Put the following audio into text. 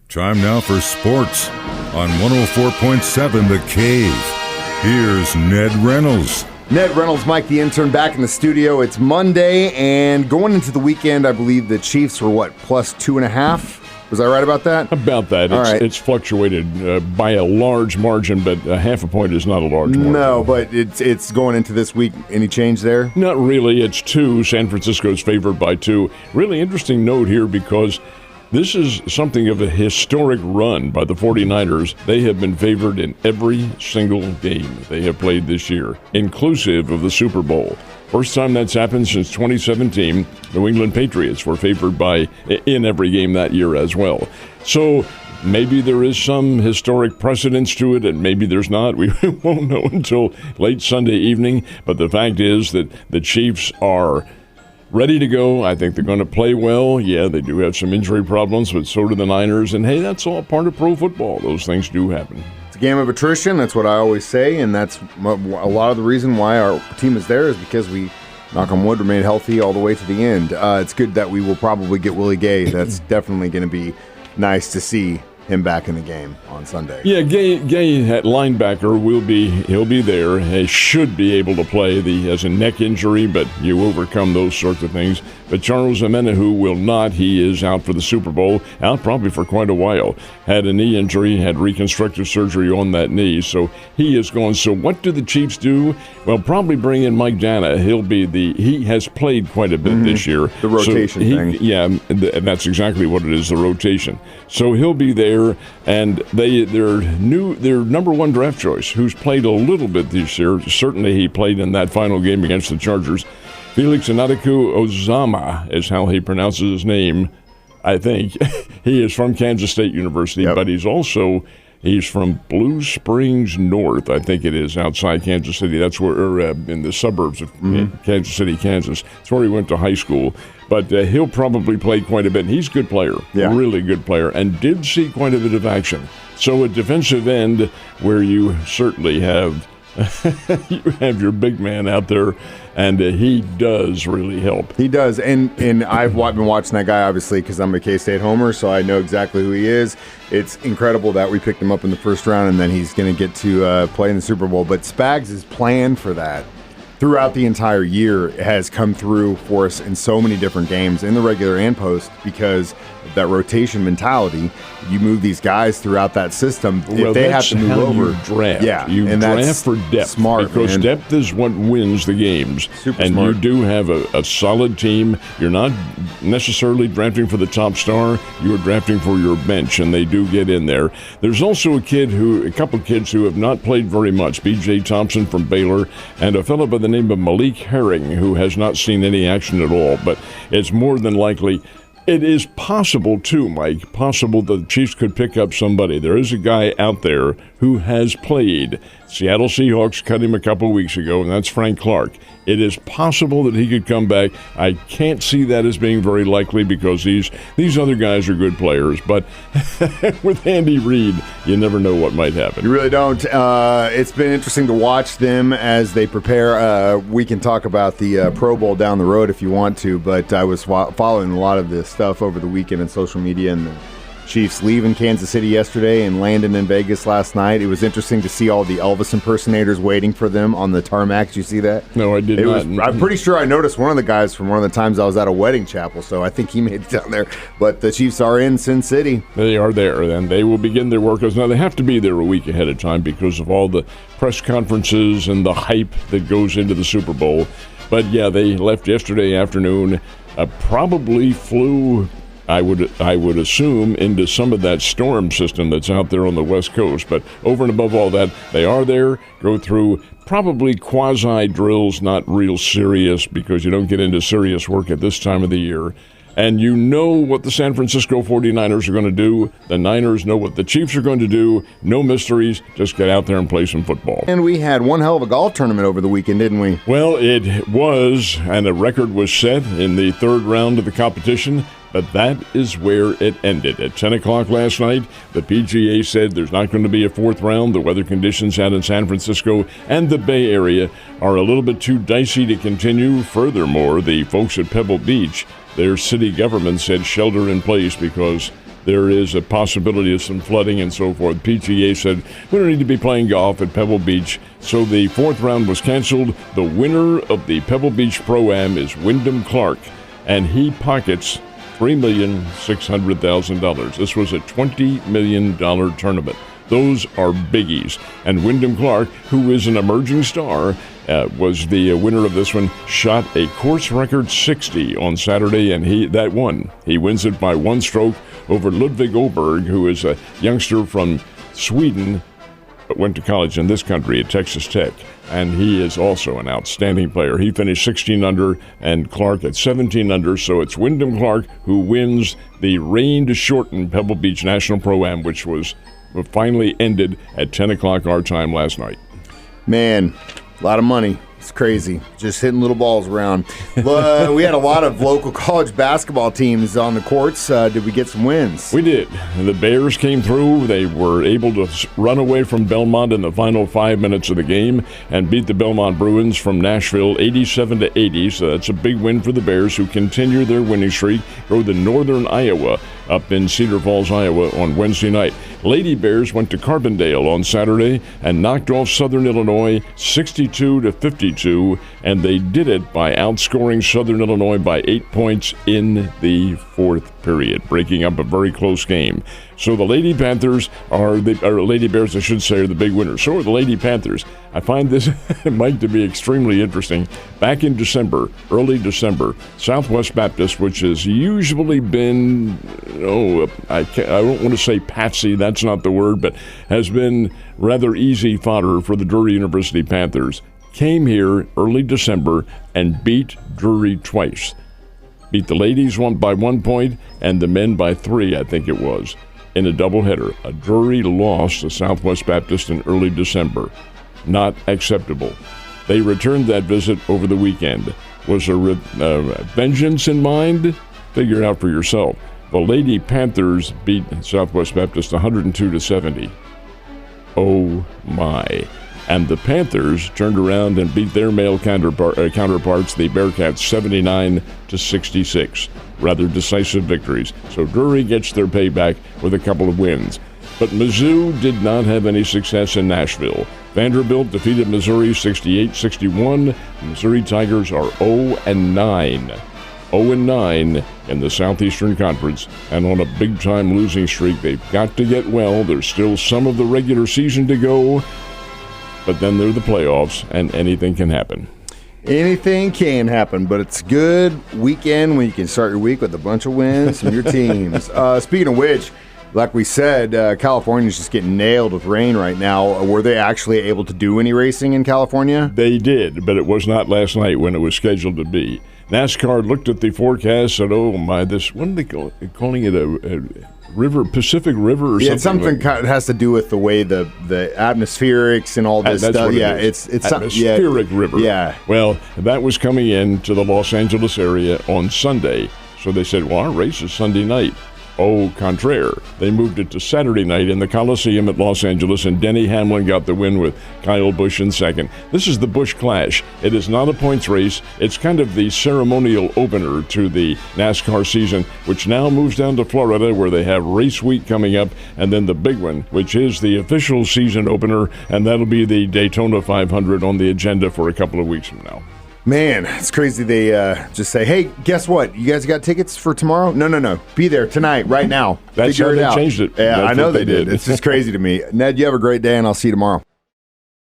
Time now for sports on 104.7 The Cave. Here's Ned Reynolds. Ned Reynolds, Mike the intern, back in the studio. It's Monday, and going into the weekend, I believe the Chiefs were, plus 2.5? Was I right about that? About that. It's fluctuated by a large margin, but a half a point is not a large margin. No, but it's going into this week. Any change there? Not really. It's 2. San Francisco's favored by 2. Really interesting note here because this is something of a historic run by the 49ers. They have been favored in every single game they have played this year, inclusive of the Super Bowl. First time that's happened since 2017. New England Patriots were favored in every game that year as well. So maybe there is some historic precedence to it, and maybe there's not. We won't know until late Sunday evening. But the fact is that the Chiefs are ready to go. I think they're going to play well. Yeah, they do have some injury problems, but so do the Niners. And, hey, that's all part of pro football. Those things do happen. It's a game of attrition. That's what I always say, and that's a lot of the reason why our team is there is because we, knock on wood, remain healthy all the way to the end. It's good that we will probably get Willie Gay. That's definitely going to be nice to see him back in the game on Sunday. Yeah, Gay at linebacker he'll be there. He should be able to play. He has a neck injury, but you overcome those sorts of things. But Charles Omenihu will not. He is out for the Super Bowl, out probably for quite a while. Had a knee injury, had reconstructive surgery on that knee, so he is gone. So what do the Chiefs do? Well, probably bring in Mike Dana. He has played quite a bit this year. The rotation thing. Yeah, and that's exactly what it is, the rotation. So he'll be there, and their number one draft choice, who's played a little bit this year, certainly he played in that final game against the Chargers, Felix Ozama is how he pronounces his name, I think. He is from Kansas State University, but he's from Blue Springs North, I think it is, outside Kansas City. That's where, in the suburbs of Kansas City, Kansas. That's where he went to high school. But he'll probably play quite a bit. And he's a good player, really good player, and did see quite a bit of action. So a defensive end where you certainly have your big man out there, and he does really help. He does, and I've been watching that guy, obviously, because I'm a K-State homer, so I know exactly who he is. It's incredible that we picked him up in the first round, and then he's going to get to play in the Super Bowl. But Spags' plan for that throughout the entire year has come through for us in so many different games, in the regular and post, because of that rotation mentality. You move these guys throughout that system. Well, if they have to move over, you draft. Yeah, you draft for depth. Smart, because man. Depth is what wins the games. Super and smart. You do have a solid team. You're not necessarily drafting for the top star. You are drafting for your bench, and they do get in there. There's also a couple kids who have not played very much. B.J. Thompson from Baylor, and a fellow by the name of Malik Herring, who has not seen any action at all. But it's more than likely. It is possible, too, Mike, possible that the Chiefs could pick up somebody. There is a guy out there who has played. Seattle Seahawks cut him a couple weeks ago, and that's Frank Clark. It is possible that he could come back. I can't see that as being very likely because these other guys are good players. But with Andy Reid, you never know what might happen. You really don't. It's been interesting to watch them as they prepare. We can talk about the Pro Bowl down the road if you want to, but I was following a lot of this stuff over the weekend on social media, and the Chiefs leaving Kansas City yesterday and landing in Vegas last night. It was interesting to see all the Elvis impersonators waiting for them on the tarmac. Did you see that? No, I did not. I'm pretty sure I noticed one of the guys from one of the times I was at a wedding chapel, so I think he made it down there. But the Chiefs are in Sin City. They are there, and they will begin their workouts. Now, they have to be there a week ahead of time because of all the press conferences and the hype that goes into the Super Bowl. But, yeah, they left yesterday afternoon, probably flew, I would assume, into some of that storm system that's out there on the West Coast. But over and above all that, they are there, go through probably quasi-drills, not real serious, because you don't get into serious work at this time of the year. And you know what the San Francisco 49ers are going to do. The Niners know what the Chiefs are going to do. No mysteries. Just get out there and play some football. And we had one hell of a golf tournament over the weekend, didn't we? Well, it was, and a record was set in the third round of the competition. But that is where it ended. At 10 o'clock last night, the PGA said there's not going to be a fourth round. The weather conditions out in San Francisco and the Bay Area are a little bit too dicey to continue. Furthermore, the folks at Pebble Beach, their city government said shelter in place because there is a possibility of some flooding and so forth. PGA said, we don't need to be playing golf at Pebble Beach, so the fourth round was canceled. The winner of the Pebble Beach Pro-Am is Wyndham Clark, and he pockets $3,600,000. This was a $20 million tournament. Those are biggies. And Wyndham Clark, who is an emerging star, was the winner of this one, shot a course record 60 on Saturday, and he wins it by one stroke over Ludwig Oberg, who is a youngster from Sweden, but went to college in this country at Texas Tech. And he is also an outstanding player. He finished 16 under, and Clark at 17 under. So it's Wyndham Clark who wins the rain-shortened Pebble Beach National Pro-Am, which was finally ended at 10 o'clock our time last night. Man, a lot of money. It's crazy. Just hitting little balls around. We had a lot of local college basketball teams on the courts. Did we get some wins? We did. The Bears came through. They were able to run away from Belmont in the final 5 minutes of the game and beat the Belmont Bruins from Nashville 87-80. So that's a big win for the Bears, who continue their winning streak, go to Northern Iowa up in Cedar Falls, Iowa on Wednesday night. Lady Bears went to Carbondale on Saturday and knocked off Southern Illinois 62-52, and they did it by outscoring Southern Illinois by 8 points in the fourth period, breaking up a very close game. So the Lady Panthers or Lady Bears, I should say, are the big winners. So are the Lady Panthers. I find this, Mike, to be extremely interesting. Back in December, early December, Southwest Baptist, which has usually been, I don't want to say patsy, that's not the word, but has been rather easy fodder for the Drury University Panthers, came here early December and beat Drury twice. Beat the ladies by 1 point and the men by 3, I think it was, in a doubleheader. A Drury loss to Southwest Baptist in early December. Not acceptable. They returned that visit over the weekend. Was there vengeance in mind? Figure it out for yourself. The Lady Panthers beat Southwest Baptist 102-70. Oh my. And the Panthers turned around and beat their male counterparts, the Bearcats, 79-66. Rather decisive victories. So Drury gets their payback with a couple of wins. But Mizzou did not have any success in Nashville. Vanderbilt defeated Missouri 68-61. Missouri Tigers are 0-9. 0-9 in the Southeastern Conference, and on a big-time losing streak. They've got to get well. There's still some of the regular season to go, but then there are the playoffs, and anything can happen. Anything can happen, but it's a good weekend when you can start your week with a bunch of wins from your teams. Speaking of which, like we said, California's just getting nailed with rain right now. Were they actually able to do any racing in California? They did, but it was not last night when it was scheduled to be. NASCAR looked at the forecast and said, oh my, what are they calling it, a river, Pacific River or something? Yeah, something that has to do with the way the atmospherics and all this stuff. Yeah, it's atmospheric river. Yeah. Well, that was coming in to the Los Angeles area on Sunday. So they said, well, our race is Sunday night. Au contraire, they moved it to Saturday night in the Coliseum at Los Angeles, and Denny Hamlin got the win with Kyle Busch in second. This is the Busch Clash. It is not a points race. It's kind of the ceremonial opener to the NASCAR season, which now moves down to Florida, where they have race week coming up, and then the big one, which is the official season opener, and that'll be the Daytona 500 on the agenda for a couple of weeks from now. Man, it's crazy. They just say, hey, guess what? You guys got tickets for tomorrow? No. Be there tonight, right now. That's how they changed it. Yeah, That's I know what they did. It's just crazy to me. Ned, you have a great day, and I'll see you tomorrow.